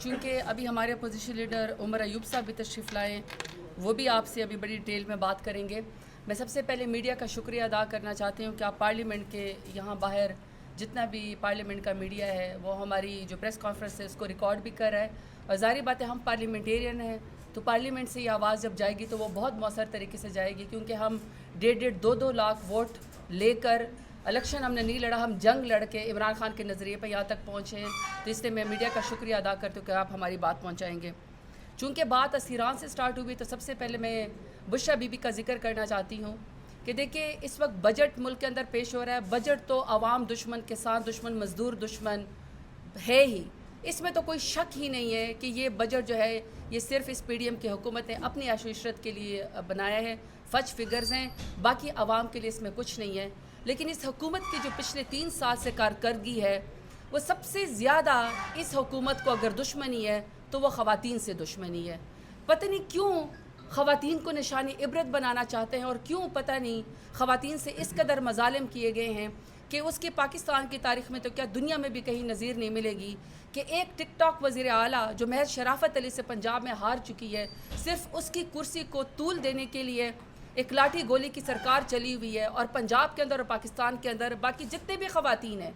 چونکہ ابھی ہمارے اپوزیشن لیڈر عمر ایوب صاحب بھی تشریف لائے، وہ بھی آپ سے ابھی بڑی ڈیٹیل میں بات کریں گے۔ میں سب سے پہلے میڈیا کا شکریہ ادا کرنا چاہتی ہوں کہ آپ پارلیمنٹ کے یہاں باہر جتنا بھی پارلیمنٹ کا میڈیا ہے وہ ہماری جو پریس کانفرنس ہے اس کو ریکارڈ بھی کر رہا ہے، اور ظاہری بات ہے ہم پارلیمنٹیرین ہیں تو پارلیمنٹ سے یہ آواز جب جائے گی تو وہ بہت مؤثر طریقے سے جائے گی، کیونکہ ہم 1.5-2 لاکھ ووٹ لے کر الیکشن ہم نے نہیں لڑا، ہم جنگ لڑ کے عمران خان کے نظریے پہ یہاں تک پہنچے ہیں، تو اس لیے میں میڈیا کا شکریہ ادا کرتی ہوں کہ آپ ہماری بات پہنچائیں گے۔ چونکہ بات اسیران سے سٹارٹ ہوئی تو سب سے پہلے میں بشرا بی بی کا ذکر کرنا چاہتی ہوں کہ دیکھیں اس وقت بجٹ ملک کے اندر پیش ہو رہا ہے، بجٹ تو عوام دشمن، کسان دشمن، مزدور دشمن ہے ہی، اس میں تو کوئی شک ہی نہیں ہے کہ یہ بجٹ جو ہے یہ صرف اس پی ڈی ایم کی حکومت نے اپنی عیش و عشرت کے لیے بنایا ہے، فج فگرز ہیں، باقی عوام کے لیے اس میں کچھ نہیں ہے۔ لیکن اس حکومت کی جو پچھلے 3 سال سے کارکردگی ہے وہ سب سے زیادہ اس حکومت کو اگر دشمنی ہے تو وہ خواتین سے دشمنی ہے۔ پتہ نہیں کیوں خواتین کو نشانی عبرت بنانا چاہتے ہیں، اور کیوں پتہ نہیں خواتین سے اس قدر مظالم کیے گئے ہیں کہ اس کے پاکستان کی تاریخ میں تو کیا دنیا میں بھی کہیں نظیر نہیں ملے گی کہ ایک ٹک ٹاک وزیر اعلیٰ جو محض شرافت علی سے پنجاب میں ہار چکی ہے، صرف اس کی کرسی کو طول دینے کے لیے ایک لاٹھی گولی کی سرکار چلی ہوئی ہے، اور پنجاب کے اندر اور پاکستان کے اندر باقی جتنے بھی خواتین ہیں،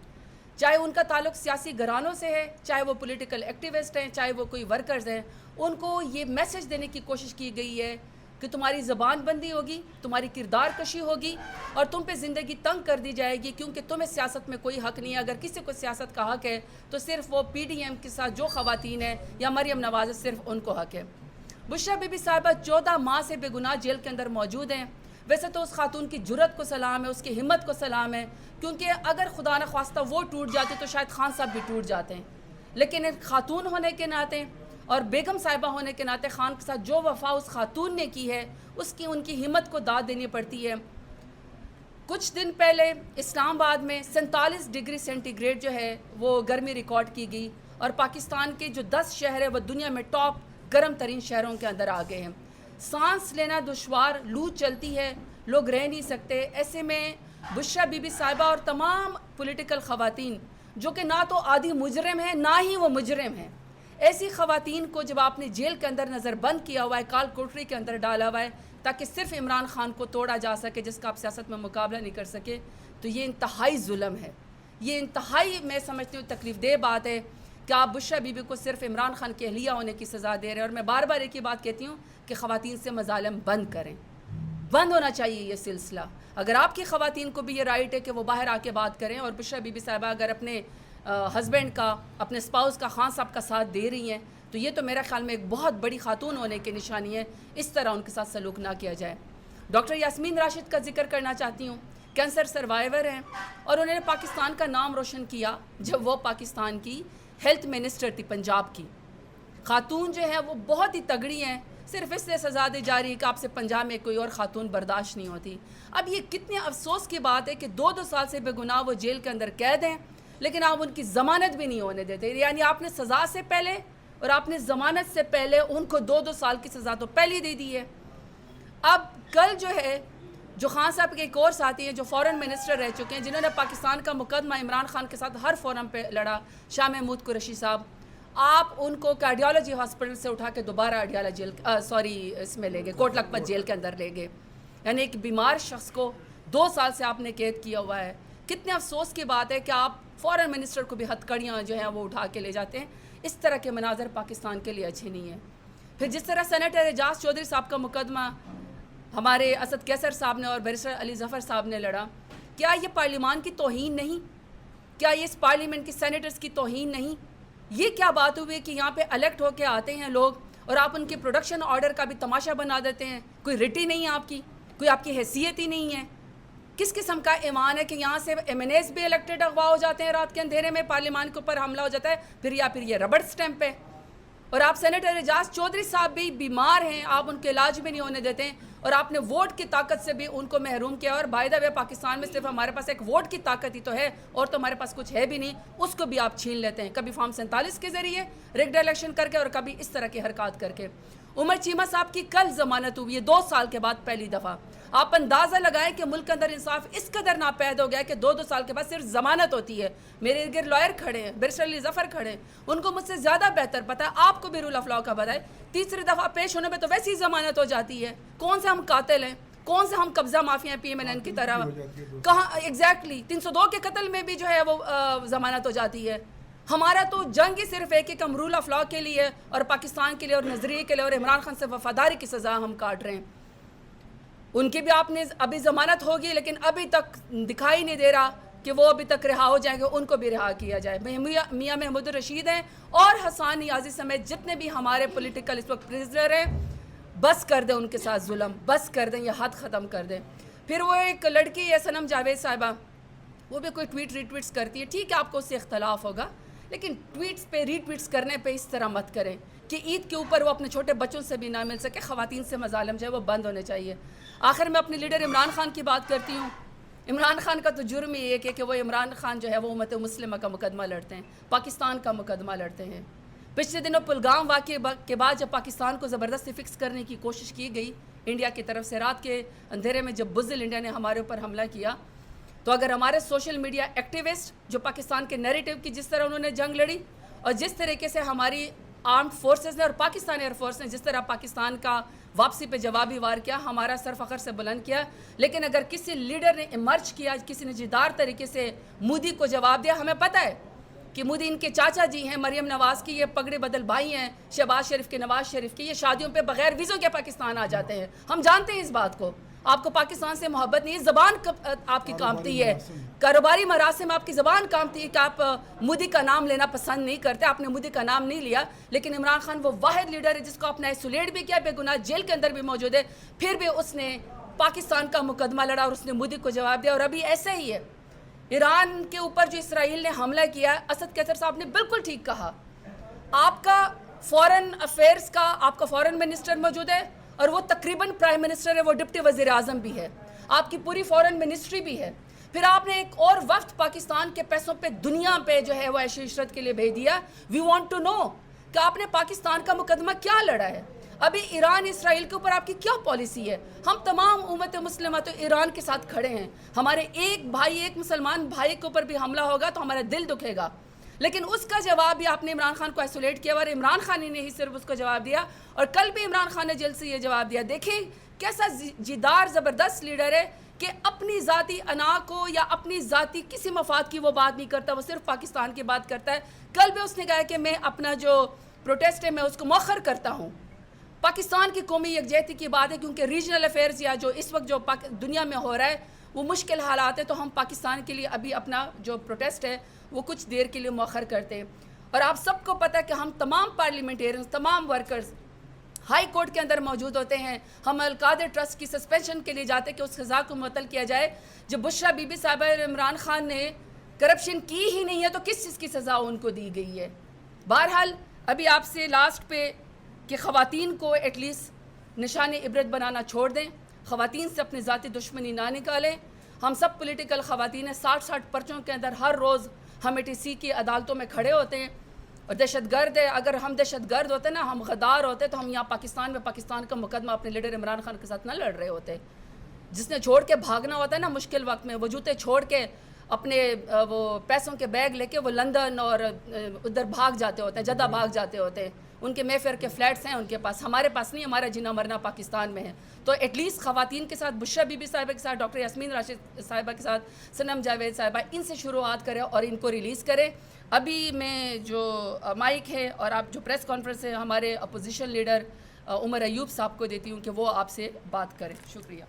چاہے ان کا تعلق سیاسی گھرانوں سے ہے، چاہے وہ پولیٹیکل ایکٹیوسٹ ہیں، چاہے وہ کوئی ورکرز ہیں، ان کو یہ میسج دینے کی کوشش کی گئی ہے کہ تمہاری زبان بندی ہوگی، تمہاری کردار کشی ہوگی، اور تم پہ زندگی تنگ کر دی جائے گی، کیونکہ تمہیں سیاست میں کوئی حق نہیں ہے۔ اگر کسی کو سیاست کا حق ہے تو صرف وہ پی ڈی ایم کے ساتھ جو خواتین ہیں یا مریم نواز ہے، صرف ان کو حق ہے۔ بشرا بی بی صاحبہ 14 ماہ سے بے گناہ جیل کے اندر موجود ہیں۔ ویسے تو اس خاتون کی جرت کو سلام ہے، اس کی ہمت کو سلام ہے، کیونکہ اگر خدا نخواستہ وہ ٹوٹ جاتے تو شاید خان صاحب بھی ٹوٹ جاتے ہیں، لیکن ایک خاتون ہونے کے ناطے اور بیگم صاحبہ ہونے کے ناطے خان کے ساتھ جو وفا اس خاتون نے کی ہے اس کی ان کی ہمت کو داد دینی پڑتی ہے۔ کچھ دن پہلے اسلام آباد میں 47 ڈگری سینٹی گریڈ جو ہے وہ گرمی ریکارڈ کی گئی، اور پاکستان کے جو 10 شہر ہیں وہ دنیا میں ٹاپ گرم ترین شہروں کے اندر آ گئے ہیں۔ سانس لینا دشوار، لو چلتی ہے، لوگ رہ نہیں سکتے۔ ایسے میں بشرا بی بی صاحبہ اور تمام پولیٹیکل خواتین جو کہ نہ تو آدھی مجرم ہیں نہ ہی وہ مجرم ہیں، ایسی خواتین کو جب آپ نے جیل کے اندر نظر بند کیا ہوا ہے، کال کوٹری کے اندر ڈالا ہوا ہے تاکہ صرف عمران خان کو توڑا جا سکے جس کا آپ سیاست میں مقابلہ نہیں کر سکے، تو یہ انتہائی ظلم ہے، یہ انتہائی میں سمجھتی ہوں تکلیف دہ بات ہے کہ آپ بشرا بی بی کو صرف عمران خان کی اہلیہ ہونے کی سزا دے رہے ہیں۔ اور میں بار بار ایک ہی بات کہتی ہوں کہ خواتین سے مظالم بند کریں، بند ہونا چاہیے یہ سلسلہ۔ اگر آپ کی خواتین کو بھی یہ رائٹ ہے کہ وہ باہر آ کے بات کریں، اور بشرا بی بی صاحبہ اگر اپنے ہسبینڈ کا، اپنے اسپاؤس کا، خان صاحب کا ساتھ دے رہی ہیں تو یہ تو میرا خیال میں ایک بہت بڑی خاتون ہونے کی نشانی ہے، اس طرح ان کے ساتھ سلوک نہ کیا جائے۔ ڈاکٹر یاسمین راشد کا ذکر کرنا چاہتی ہوں، کینسر سروائیور ہیں، اور انہوں نے پاکستان کا نام روشن کیا جب وہ پاکستان کی ہیلتھ منسٹر تھی پنجاب کی۔ خاتون جو ہے وہ بہت ہی تگڑی ہیں، صرف اس لیے سزا دی جا رہی ہے کہ آپ سے پنجاب میں کوئی اور خاتون برداشت نہیں ہوتی۔ اب یہ کتنے افسوس کی بات ہے کہ 2 سال سے بے گناہ وہ جیل کے اندر قید ہیں، لیکن آپ ان کی ضمانت بھی نہیں ہونے دیتے، یعنی آپ نے سزا سے پہلے اور آپ نے ضمانت سے پہلے ان کو 2 سال کی سزا تو پہلے دے دی ہے۔ اب کل جو ہے جو خان صاحب کے ایک اور ساتھی ہیں جو فورن منسٹر رہ چکے ہیں، جنہوں نے پاکستان کا مقدمہ عمران خان کے ساتھ ہر فورم پہ لڑا، شاہ محمود قریشی صاحب، آپ ان کو کارڈیالوجی ہاسپٹل سے اٹھا کے دوبارہ اڈیالہ جیل اس میں لے گئے، کوٹ لکھپت جیل کے اندر لے گئے، یعنی ایک بیمار شخص کو 2 سال سے آپ نے قید کیا ہوا ہے۔ کتنے افسوس کی بات ہے کہ آپ فورن منسٹر کو بھی ہتھکڑیاں جو ہیں وہ اٹھا کے لے جاتے ہیں۔ اس طرح کے مناظر پاکستان کے لیے اچھے نہیں ہیں۔ پھر جس طرح سینیٹر اعجاز چودھری صاحب کا مقدمہ ہمارے اسد کیسر صاحب نے اور بیرسٹر علی ظفر صاحب نے لڑا، کیا یہ پارلیمان کی توہین نہیں؟ کیا یہ اس پارلیمنٹ کی سینیٹرز کی توہین نہیں؟ یہ کیا بات ہوئی کہ یہاں پہ الیکٹ ہو کے آتے ہیں لوگ اور آپ ان کے پروڈکشن آرڈر کا بھی تماشا بنا دیتے ہیں؟ کوئی رٹ ہی نہیں ہے آپ کی، کوئی آپ کی حیثیت ہی نہیں ہے۔ کس قسم کا ایمان ہے کہ یہاں سے ایم این ایز بھی الیکٹڈ اغوا ہو جاتے ہیں رات کے اندھیرے میں، پارلیمان کے اوپر حملہ ہو جاتا ہے، پھر یہ ربڑ سٹیمپ ہے، اور آپ سینیٹر اعجاز چودھری صاحب بھی بیمار ہیں، آپ ان کے علاج بھی نہیں ہونے دیتے ہیں، اور آپ نے ووٹ کی طاقت سے بھی ان کو محروم کیا۔ اور بائی دا وے پاکستان میں صرف ہمارے پاس ایک ووٹ کی طاقت ہی تو ہے، اور تو ہمارے پاس کچھ ہے بھی نہیں، اس کو بھی آپ چھین لیتے ہیں، کبھی فارم 47 کے ذریعے ریگڈ الیکشن کر کے اور کبھی اس طرح کی حرکات کر کے۔ عمر چیمہ صاحب کی کل ضمانت ہوئی ہے 2 سال کے بعد پہلی دفعہ۔ آپ اندازہ لگائیں کہ ملک کے اندر انصاف اس قدر ناپید ہو گیا کہ 2 سال کے بعد صرف ضمانت ہوتی ہے. میرے ارد گرد لائر کھڑے ہیں, بیرسٹر علی ظفر کھڑے ہیں, ان کو مجھ سے زیادہ بہتر پتہ ہے, آپ کو بھی رول آف لا کا پتہ ہے. تیسری دفعہ پیش ہونے پہ تو ویسی ضمانت ہو جاتی ہے. کون سے ہم قاتل ہیں, کون سے ہم قبضہ مافیا ہیں پی ایم این این کی طرح, کہاں ایگزیکٹلی 302 کے قتل میں بھی جو ہے وہ ضمانت ہو جاتی ہے. ہمارا تو جنگ ہی صرف ہے کہ ہم رول آف لا کے لیے اور پاکستان کے لیے اور نظریے کے لیے اور عمران خان سے وفاداری کی سزا ہم کاٹ رہے ہیں. ان کی بھی آپ نے ابھی ضمانت ہوگی, لیکن ابھی تک دکھائی نہیں دے رہا کہ وہ ابھی تک رہا ہو جائیں گے, ان کو بھی رہا کیا جائے. میاں محمود الرشید ہیں اور حسان نیازی سمیت جتنے بھی ہمارے پولیٹیکل اس وقت پریزنر ہیں, بس کر دیں ان کے ساتھ ظلم, بس کر دیں, یہ حد ختم کر دیں. پھر وہ ایک لڑکی ہے صنم جاوید صاحبہ, وہ بھی کوئی ٹویٹ ری ٹویٹس کرتی ہے. ٹھیک ہے آپ کو اس سے اختلاف ہوگا, لیکن ٹویٹس پہ ری ٹویٹس کرنے پہ اس طرح مت کریں کہ عید کے اوپر وہ اپنے چھوٹے بچوں سے بھی نہ مل سکے. خواتین سے مظالم جو ہے وہ بند ہونے چاہیے. آخر میں اپنے لیڈر عمران خان کی بات کرتی ہوں. عمران خان کا تو جرم ہی ایک ہے کہ وہ عمران خان جو ہے وہ امت مسلمہ کا مقدمہ لڑتے ہیں, پاکستان کا مقدمہ لڑتے ہیں. پچھلے دنوں پلگام واقعے کے بعد جب پاکستان کو زبردستی فکس کرنے کی کوشش کی گئی انڈیا کی طرف سے, رات کے اندھیرے میں جب بزدل انڈیا نے ہمارے اوپر حملہ کیا, تو اگر ہمارے سوشل میڈیا ایکٹیوسٹ جو پاکستان کے نیریٹو کی جس طرح انہوں نے جنگ لڑی اور جس طریقے سے ہماری آرمڈ فورسز نے اور پاکستان ایئر فورس نے جس طرح پاکستان کا واپسی پہ جوابی وار کیا, ہمارا سر فخر سے بلند کیا. لیکن اگر کسی لیڈر نے ایمرج کیا, کسی نے جدار طریقے سے مودی کو جواب دیا, ہمیں پتہ ہے کہ مودی ان کے چاچا جی ہیں, مریم نواز کی یہ پگڑے بدل بھائی ہیں, شہباز شریف کے نواز شریف کی, یہ شادیوں پہ بغیر ویزوں کے پاکستان آ جاتے ہیں. ہم جانتے ہیں اس بات کو. آپ کو پاکستان سے محبت نہیں ہے, زبان آپ کی کانپتی ہے, کاروباری مراسم آپ کی زبان کانپتی ہے کہ آپ مودی کا نام لینا پسند نہیں کرتے. آپ نے مودی کا نام نہیں لیا, لیکن عمران خان وہ واحد لیڈر ہے جس کو آپ نے آئسولیٹ بھی کیا, بے گناہ جیل کے اندر بھی موجود ہے, پھر بھی اس نے پاکستان کا مقدمہ لڑا اور اس نے مودی کو جواب دیا. اور ابھی ایسا ہی ہے, ایران کے اوپر جو اسرائیل نے حملہ کیا, اسد قیصر صاحب نے بالکل ٹھیک کہا. آپ کا فورن افیئرز کا آپ کا فورن منسٹر موجود ہے اور وہ تقریباً پرائم منسٹر ہے, وہ ڈپٹی وزیر اعظم بھی ہے, آپ کی پوری فورن منسٹری بھی ہے. پھر آپ نے ایک اور وفد پاکستان کے پیسوں پہ دنیا پہ جو ہے وہ عیش و عشرت کے لیے بھیج دیا. وی وانٹ ٹو نو کہ آپ نے پاکستان کا مقدمہ کیا لڑا ہے. ابھی ایران اسرائیل کے اوپر آپ کی کیا پالیسی ہے؟ ہم تمام امت مسلمہ تو ایران کے ساتھ کھڑے ہیں. ہمارے ایک بھائی, ایک مسلمان بھائی کے اوپر بھی حملہ ہوگا تو ہمارا دل دکھے گا, لیکن اس کا جواب بھی آپ نے عمران خان کو آئسولیٹ کیا, اور عمران خان نے ہی صرف اس کو جواب دیا, اور کل بھی عمران خان نے جلد سے یہ جواب دیا. دیکھیں کیسا جدار زبردست لیڈر ہے کہ اپنی ذاتی انا کو یا اپنی ذاتی کسی مفاد کی وہ بات نہیں کرتا, وہ صرف پاکستان کی بات کرتا ہے. کل بھی اس نے کہا کہ میں اپنا جو پروٹیسٹ ہے میں اس کو مؤخر کرتا ہوں. پاکستان کی قومی یکجہتی کی بات ہے, کیونکہ ریجنل افیئرز یا جو اس وقت جو دنیا میں ہو رہا ہے وہ مشکل حالات ہیں, تو ہم پاکستان کے لیے ابھی اپنا جو پروٹیسٹ ہے وہ کچھ دیر کے لیے مؤخر کرتے ہیں. اور آپ سب کو پتہ ہے کہ ہم تمام پارلیمنٹیرینز, تمام ورکرز ہائی کورٹ کے اندر موجود ہوتے ہیں. ہم القادر ٹرسٹ کی سسپینشن کے لیے جاتے ہیں کہ اس سزا کو معطل کیا جائے. جب بشرا بی بی صاحبہ اور عمران خان نے کرپشن کی ہی نہیں ہے تو کس چیز کی سزا ان کو دی گئی ہے؟ بہرحال ابھی آپ سے لاسٹ پہ کہ خواتین کو ایٹ لیسٹ نشان عبرت بنانا چھوڑ دیں, خواتین سے اپنی ذاتی دشمنی نہ نکالیں. ہم سب پولیٹیکل خواتین ہیں, 60 پرچوں کے اندر ہر روز ہم اے ٹی سی کی عدالتوں میں کھڑے ہوتے ہیں. اور دہشت گرد ہے, اگر ہم دہشت گرد ہوتے نا, ہم غدار ہوتے, تو ہم یہاں پاکستان میں پاکستان کا مقدمہ اپنے لیڈر عمران خان کے ساتھ نہ لڑ رہے ہوتے. جس نے چھوڑ کے بھاگنا ہوتا ہے نا مشکل وقت میں, وہ جوتے چھوڑ کے اپنے وہ پیسوں کے بیگ لے کے وہ لندن اور ادھر بھاگ جاتے ہوتے ہیں, جدہ بھاگ جاتے ہوتے ہیں. ان کے مے فیئر کے فلیٹس ہیں ان کے پاس, ہمارے پاس نہیں. ہمارا جینا مرنا پاکستان میں ہے. تو ایٹ لیسٹ خواتین کے ساتھ, بشرا بی بی صاحبہ کے ساتھ, ڈاکٹر یاسمین راشد صاحبہ کے ساتھ, صنم جاوید صاحبہ, ان سے شروعات کریں اور ان کو ریلیز کریں. ابھی میں جو مائک ہے اور آپ جو پریس کانفرنس ہے ہمارے اپوزیشن لیڈر عمر ایوب صاحب کو دیتی ہوں کہ وہ آپ سے بات کریں. شکریہ.